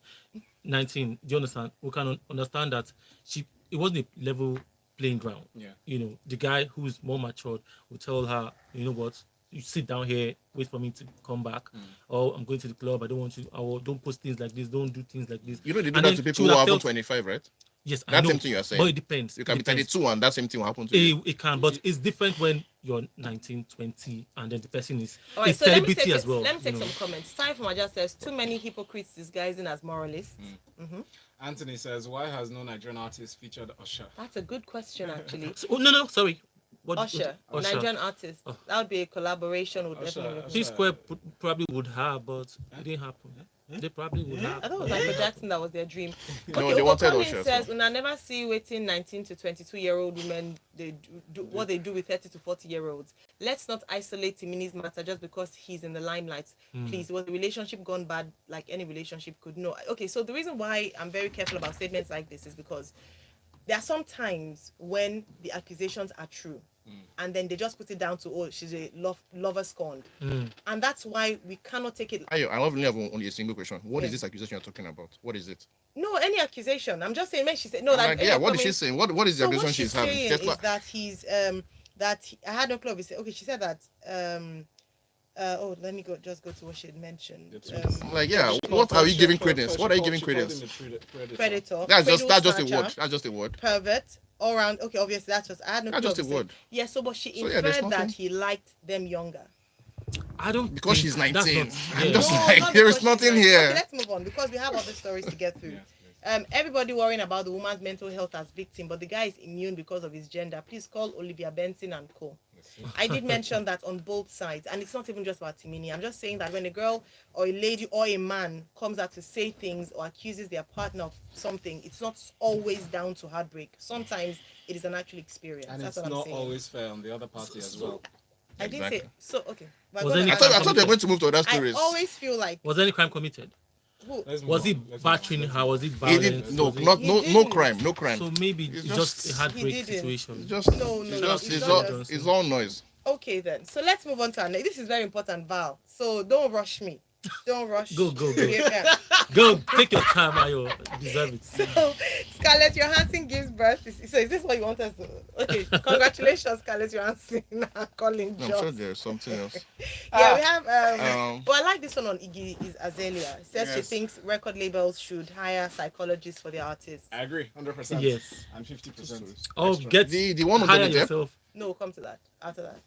S3: 19. Do you understand? We can understand that it wasn't a level playing ground.
S2: Yeah.
S3: You know, the guy who's more matured will tell her, you know what, you sit down here, wait for me to come back, or I'm going to the club. I don't want you. Or don't post things like this. Don't do things like this.
S4: You know they do
S3: And
S4: that
S3: then
S4: to
S3: she
S4: people
S3: would
S4: who are
S3: have
S4: even
S3: felt-
S4: 25, right?
S3: Yes, I
S4: That
S3: know.
S4: same thing you're saying.
S3: But it depends.
S4: You can be
S3: It depends.
S4: 32 and that same thing will happen to you.
S3: It can, but it's different when you're 19, 20, and then the person is
S1: All right,
S3: it's
S1: so let me
S3: celebrity
S1: take
S3: as well.
S1: Let me take
S3: you know.
S1: some comments. Time for Maja says too many hypocrites disguising as moralists.
S2: Anthony says, why has no Nigerian artist featured Usher?
S1: That's a good question, actually.
S3: So, no, sorry. What,
S1: Usher,
S3: Usher.
S1: Nigerian artist. That would be a collaboration with
S2: Usher,
S1: definitely.
S3: P Square probably would have, but it didn't happen. They probably would have.
S1: I thought it was Michael Jackson that was their dream.
S4: No,
S1: Okay,
S4: they wanted
S1: Colin
S4: Usher,
S1: says,
S4: so.
S1: "Una never see waiting 19 to 22-year-old women they do what they do with 30 to 40-year-olds. Let's not isolate Timi's matter just because he's in the limelight. Please, was the relationship gone bad like any relationship could? No. Okay, so the reason why I'm very careful about statements like this is because there are some times when the accusations are true. And then they just put it down to, oh, she's a lover scorned. And that's why we cannot take it.
S4: I only have only a single question. What is
S1: Yeah.
S4: this accusation you're talking about? What is it?
S1: No, any accusation. I'm just saying, she said, no,
S4: I'm
S1: that.
S4: like, yeah, what is she saying? What is the
S1: So
S4: accusation
S1: what
S4: she's
S1: she's
S4: having?
S1: saying
S4: Just
S1: is
S4: like-
S1: that he's, I had no clue. Okay, she said that, let me just go to what she had mentioned.
S4: like, yeah, what are you giving credence? What are you giving credence?
S1: Predator.
S4: That's just
S1: cradle
S4: a
S1: snatcher,
S4: word. That's just a word.
S1: Pervert. All around. Okay, obviously that's just. I had no
S4: That's
S1: clue.
S4: just a
S1: obviously.
S4: word.
S1: Yeah. So, but she
S4: So, yeah, there's
S1: inferred that
S4: nothing-
S1: he liked them younger.
S3: I don't
S4: Because
S3: think
S4: she's
S3: that's
S4: 19.
S3: not-
S4: I'm
S3: yeah.
S4: just
S1: No,
S4: like,
S1: not
S4: there is
S1: because she's
S4: nothing
S1: like-
S4: here.
S1: Okay, let's move on because we have other stories to get through. Everybody worrying about the woman's mental health as victim, but the guy is immune because of his gender. Please call Olivia Benson and co. I did mention that on both sides, and it's not even just about Timini. I'm just saying that when a girl or a lady or a man comes out to say things or accuses their partner of something, it's not always down to heartbreak. Sometimes it is an actual experience.
S2: And
S1: That's
S2: it's
S1: what I'm
S2: not
S1: saying.
S2: always fair on the other party as well.
S1: I did say so. Okay. We're
S3: Was
S1: gonna-
S3: any
S4: I thought they were going to move to other
S1: I
S4: stories.
S1: always feel like
S3: Was any crime committed?
S1: who,
S2: Let's move
S3: Was
S2: on.
S3: he
S2: Let's move
S3: battering
S2: on.
S3: her? Was it
S4: He
S3: violent?
S4: did no,
S3: Was it-
S4: not
S1: He
S4: no, no
S1: didn't.
S4: crime, no crime.
S3: So maybe
S4: It's
S3: it's
S4: just-
S3: just a heartbreak
S1: didn't.
S3: situation.
S4: It's just,
S1: No,
S4: it's
S1: no,
S4: just,
S1: it's
S4: it's
S1: not
S4: all,
S3: just-
S4: it's all noise.
S1: Okay then. So let's move on to our next. This is very important, Val. So don't rush me. Don't rush.
S3: Go.
S1: Yeah.
S3: Go, take your time, Ayo. You deserve it.
S1: So Scarlett Johansson gives birth. So is this what you want us to? Okay. Congratulations, Scarlett Johansson. Colin
S4: I'm
S1: Joss.
S4: sure there's something else.
S1: Yeah, we have.
S4: Um,
S1: I like this one on Iggy is Azalea. It says she
S2: Yes.
S1: thinks record labels should hire psychologists for their artists.
S2: I agree, 100%.
S3: Yes.
S2: And 50%.
S3: Oh,
S2: extra.
S3: get
S4: The one on
S3: hire
S4: Johnny Depp?
S3: yourself.
S1: No, come to that. After that.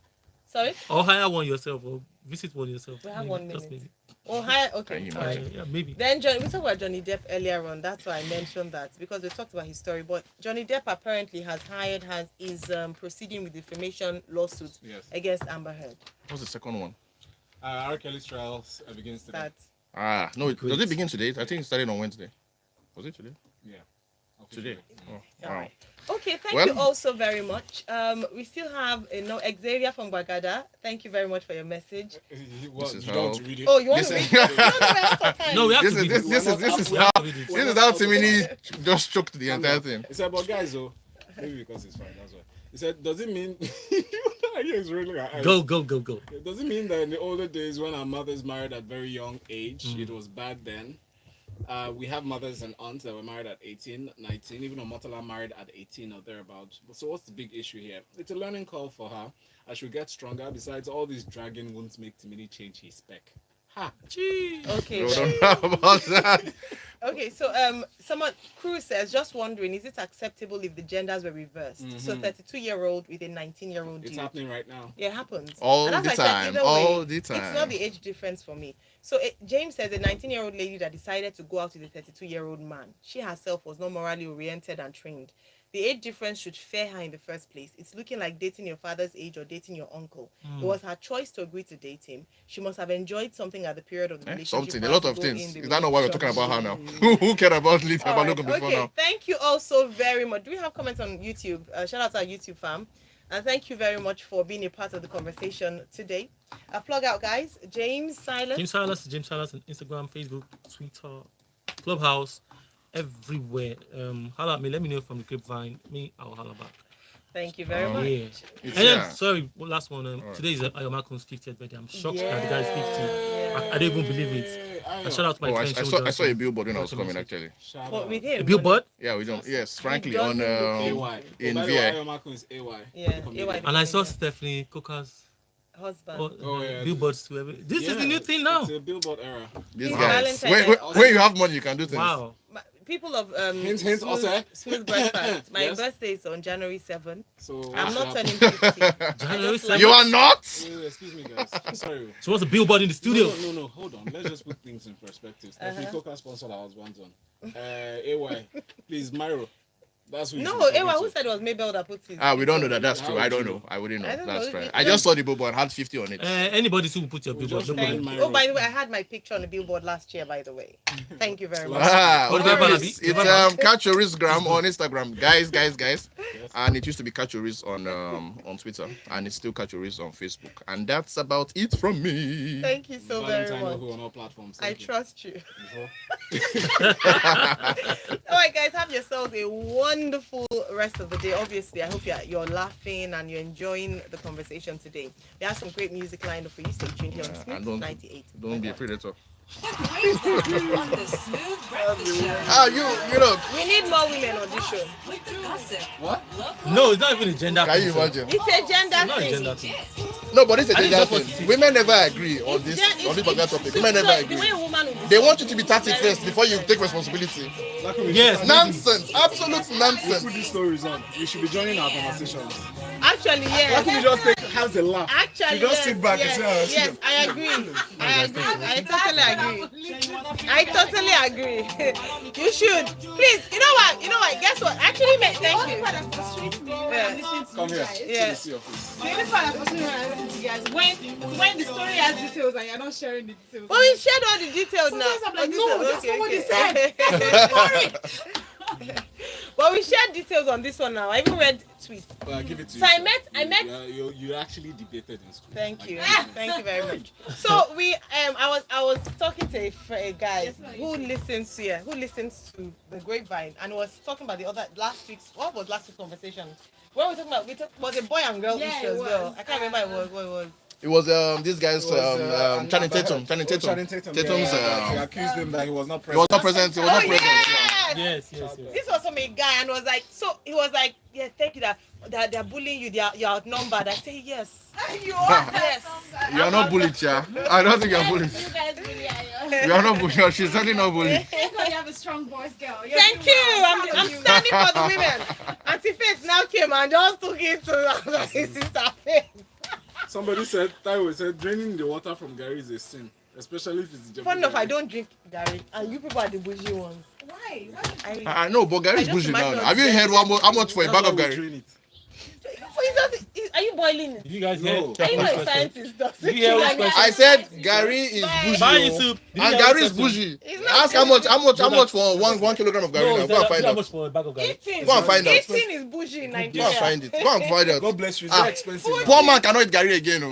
S1: Sorry?
S3: Or hire one yourself, or visit one yourself.
S1: We have
S3: maybe,
S1: 1
S3: just
S1: minute.
S3: maybe.
S1: Oh, hi.
S4: Can
S1: Okay.
S4: you
S1: All right.
S3: Yeah, maybe.
S1: Then we talked about Johnny Depp earlier on. That's why I mentioned that because we talked about his story. But Johnny Depp apparently is proceeding with defamation lawsuit
S2: Yes.
S1: against Amber Heard.
S4: What's the second one?
S2: R. Kelly's trials begins today.
S1: That
S4: No,
S3: Great.
S4: does it begin today? I think it started on Wednesday. Was it today?
S2: Yeah.
S4: Today. Oh,
S1: all
S4: wow.
S1: right. Okay, thank
S4: Well-
S1: you all so very much. We still have Xavier from Bagada. Thank you very much for your message.
S2: Well,
S4: is
S2: you don't want
S4: how-
S2: to read it.
S1: Oh, you want to
S4: This
S1: read
S4: is-
S1: it? No, we're out of time.
S3: No, we have
S4: This
S3: to
S4: is
S3: read it.
S4: this is
S3: We
S4: how
S3: have to read it.
S4: this is how Timi just choked the entire thing.
S2: He said, but guys, though, maybe because it's fine, that's why. He said, does it mean... He's really like,
S3: Go.
S2: Does it mean that in the older days when our mothers married at very young age, it was bad then? We have mothers and aunts that were married at 18, 19, even Omotala married at 18 or thereabouts. So what's the big issue here? It's a learning call for her. I should get stronger. Besides, all this dragging won't make Timini change his spec. Ha!
S1: Okay.
S4: We
S1: then.
S4: don't know about that.
S1: Okay, so someone Cruz says, just wondering, is it acceptable if the genders were reversed? So 32-year-old with a 19-year-old
S2: It's
S1: dude.
S2: happening right now.
S1: Yeah, it happens.
S4: All
S1: And
S4: the
S1: that's why I said,
S4: time.
S1: either way,
S4: All the
S1: It's not
S4: time.
S1: the age difference for me. So James says a 19-year-old lady that decided to go out with a 32-year-old man. She herself was not morally oriented and trained. The age difference should fare her in the first place. It's looking like dating your father's age or dating your uncle. It was her choice to agree to date him. She must have enjoyed something at the period of the relationship.
S4: Something. A
S1: for
S4: lot
S1: her
S4: of
S1: to go
S4: things.
S1: in the
S4: Is that not why we're talking
S1: relationship.
S4: about her now? Who cared about Lydia
S1: All right,
S4: Balogun before
S1: okay,
S4: now?
S1: thank you all so very much. Do we have comments on YouTube? Shout out to our YouTube fam. And thank you very much for being a part of the conversation today. Plug out, guys. James Silas.
S3: James Silas on Instagram, Facebook, Twitter, Clubhouse, everywhere. Holla at me. Let me know from the grapevine. Me, I'll holla back.
S1: Thank you very much.
S3: Yeah.
S4: It's,
S3: And then,
S4: yeah.
S3: sorry, one last one. Today is Ayomakun's 50th birthday. I'm shocked that the guy is 50. I don't even believe it. And shout out to my
S4: Oh, I
S3: friend.
S4: saw a billboard when I was coming actually.
S2: Shout
S1: What
S2: out.
S1: with him?
S3: A billboard?
S4: Yeah, we don't. Yes, frankly,
S1: doesn't
S4: on
S1: look
S2: AY.
S4: in
S2: By the way,
S4: VI.
S2: Ayomaku is AY.
S1: Yeah,
S2: Comedian.
S1: AY.
S3: And I saw Stephanie Coca's
S1: Husband.
S2: yeah.
S3: billboards too. This is the new thing now.
S2: It's a billboard era.
S4: These
S1: He's
S4: guys.
S1: Valentine's
S4: When you have money, you can do things.
S3: Wow.
S1: People of
S2: Hint,
S1: smooth,
S2: also.
S1: smooth breakfast. My
S2: Yes.
S1: birthday is on January 7th.
S2: So
S1: I'm not
S2: turning.
S1: turning 50.
S3: January
S1: just like-
S3: 7th.
S4: You are not.
S2: Excuse me, guys. I'm sorry.
S3: She wants a billboard in the studio.
S2: No. Hold on. Let's just put things in perspective. Stephanie Coca sponsored our husband's on. AY, please, Myro. That's who you
S1: No,
S2: should be
S1: Ewa,
S2: talking
S1: who
S2: to.
S1: said it was Mabel that put his?
S4: We don't know that. That's
S2: How
S4: true.
S2: would
S4: I
S2: you
S4: don't
S2: know?
S4: know. I wouldn't know.
S1: I don't
S4: That's
S1: know.
S4: right. I just saw the billboard and had 50 on it.
S3: Anybody who will put your billboard.
S2: just
S3: No
S2: find
S3: problem.
S2: my-
S1: Oh, by the way, I had my picture on the billboard last year, by the way. Thank you very much.
S3: What
S4: Okay,
S3: about
S4: it's
S3: Banabi?
S4: Catch Your Risk Gram on Instagram, guys, and it used to be Catch Your Risk on Twitter, and it's still Catch Your Risk on Facebook, and that's about it from me.
S1: Thank you so very
S2: Valentine
S1: much.
S2: Ohu on all platforms.
S1: I
S2: Thank you.
S1: trust you.
S2: Before.
S1: All right, guys, have yourselves a wonderful rest of the day. Obviously, I hope you're laughing and you're enjoying the conversation today. We have some great music lined up for you. Stay tuned here on
S4: and
S1: Smooth
S4: don't-
S1: 98.
S4: Don't be a predator.
S5: On the Smooth Breakfast Show.
S4: You know,
S1: We need more women on this show.
S5: With the gossip.
S2: What?
S3: No, it's not even a gender
S4: can
S3: thing.
S4: you
S3: sir.
S4: imagine?
S1: It's a gender
S3: Not a
S1: thing.
S3: gender thing.
S4: No, but it's a
S3: I think
S4: gender
S3: that's what
S4: thing.
S3: it is.
S4: Women never agree on
S1: It's
S4: this
S1: gen-
S4: on this
S1: it's-
S4: particular topic.
S1: so-
S4: Women
S1: so
S4: never
S1: the
S4: agree.
S1: way a woman will
S4: They
S1: be
S4: want you to be 30 first before you take responsibility.
S3: Yes.
S4: Nonsense, absolute
S2: Put
S4: nonsense.
S2: these stories on. We should be joining our conversations.
S1: Actually,
S2: Why can't we
S1: yes.
S2: just take has a laugh?
S1: Actually,
S2: You just
S1: yes,
S2: sit back
S1: yes,
S2: and say,
S1: yes, I agree. I totally agree. I totally agree. You should. Please, you know what? Guess what? Actually, thank you. Yeah.
S2: Come here.
S1: Yeah.
S2: Let me see your face.
S6: The only part I'm personally when the story has details and you're not sharing the details.
S1: But we shared all the details now.
S6: Sometimes I'm like,
S1: Okay,
S6: no, that's not what they
S1: said. But we shared details on this one now. I even read tweets.
S2: Well, I give it to
S1: So
S2: you.
S1: I met.
S2: You actually debated in school.
S1: Thank you. Thank you very much. So I was talking to a guy who listens to the grapevine and was talking about last week's conversation. What were we talking about? Was a boy and girl
S6: Yeah,
S1: issue
S6: it
S1: as well.
S6: was.
S1: I can't remember what it was.
S4: It was these guys, Channing Tatum.
S2: Channing Tatum's.
S4: Tatum's.
S2: He accused him that he was not
S4: He
S2: present.
S4: was not present. He was not
S1: Oh,
S4: present.
S1: yes!
S3: Yes.
S1: This was from a guy and was like, so he was like, yeah, thank you that they're bullying you, you're outnumbered. I say yes.
S6: You are.
S1: Yes.
S4: You are not bullied, yeah. I don't think you're bullied.
S6: You guys really are.
S4: You are not bullied. She's certainly not bullied.
S6: Thank God you have a strong voice, girl. You're
S1: Thank
S6: doing
S1: you.
S6: well.
S1: I'm
S6: Proud of you.
S1: standing for the women. Auntie Faith now came and just took it to his sister face.
S2: Somebody said, Taiwo said, draining the water from Gary is a sin, especially if it's
S1: Fun enough, I
S2: Gary.
S1: don't drink Gary, and you people are the bougie ones.
S6: Why?
S1: I
S4: I know, but Gary
S1: I
S4: is
S1: just
S4: bougie now.
S1: imagine
S4: Have you heard how much for a
S2: That's
S4: bag
S2: why
S4: of
S2: we
S4: Gary?
S2: drain it.
S1: Are you boiling it?
S3: Did you guys
S2: No.
S3: hear?
S1: Are you
S3: Chakun's
S1: not a
S3: question?
S1: scientist? Though?
S3: Did you hear which question?
S4: I said Gary is bougie.
S3: Buy
S4: oh.
S3: YouTube. Did you
S4: And
S3: hear
S4: Gary
S3: which
S4: is
S3: question?
S4: bougie.
S1: It's not
S4: Ask how much for 1 kilogram of Gary
S3: No,
S4: now.
S3: is
S4: Go and
S3: that
S4: find
S3: how
S4: out.
S3: much for a bag of Gary?
S1: Eating.
S4: Go and find out.
S1: Eating is bougie in
S4: Go
S1: Nigeria.
S4: and find it. Go and find out.
S2: God bless you. It's
S4: Ah,
S2: very expensive.
S4: Poor man cannot eat Gary again. Oh.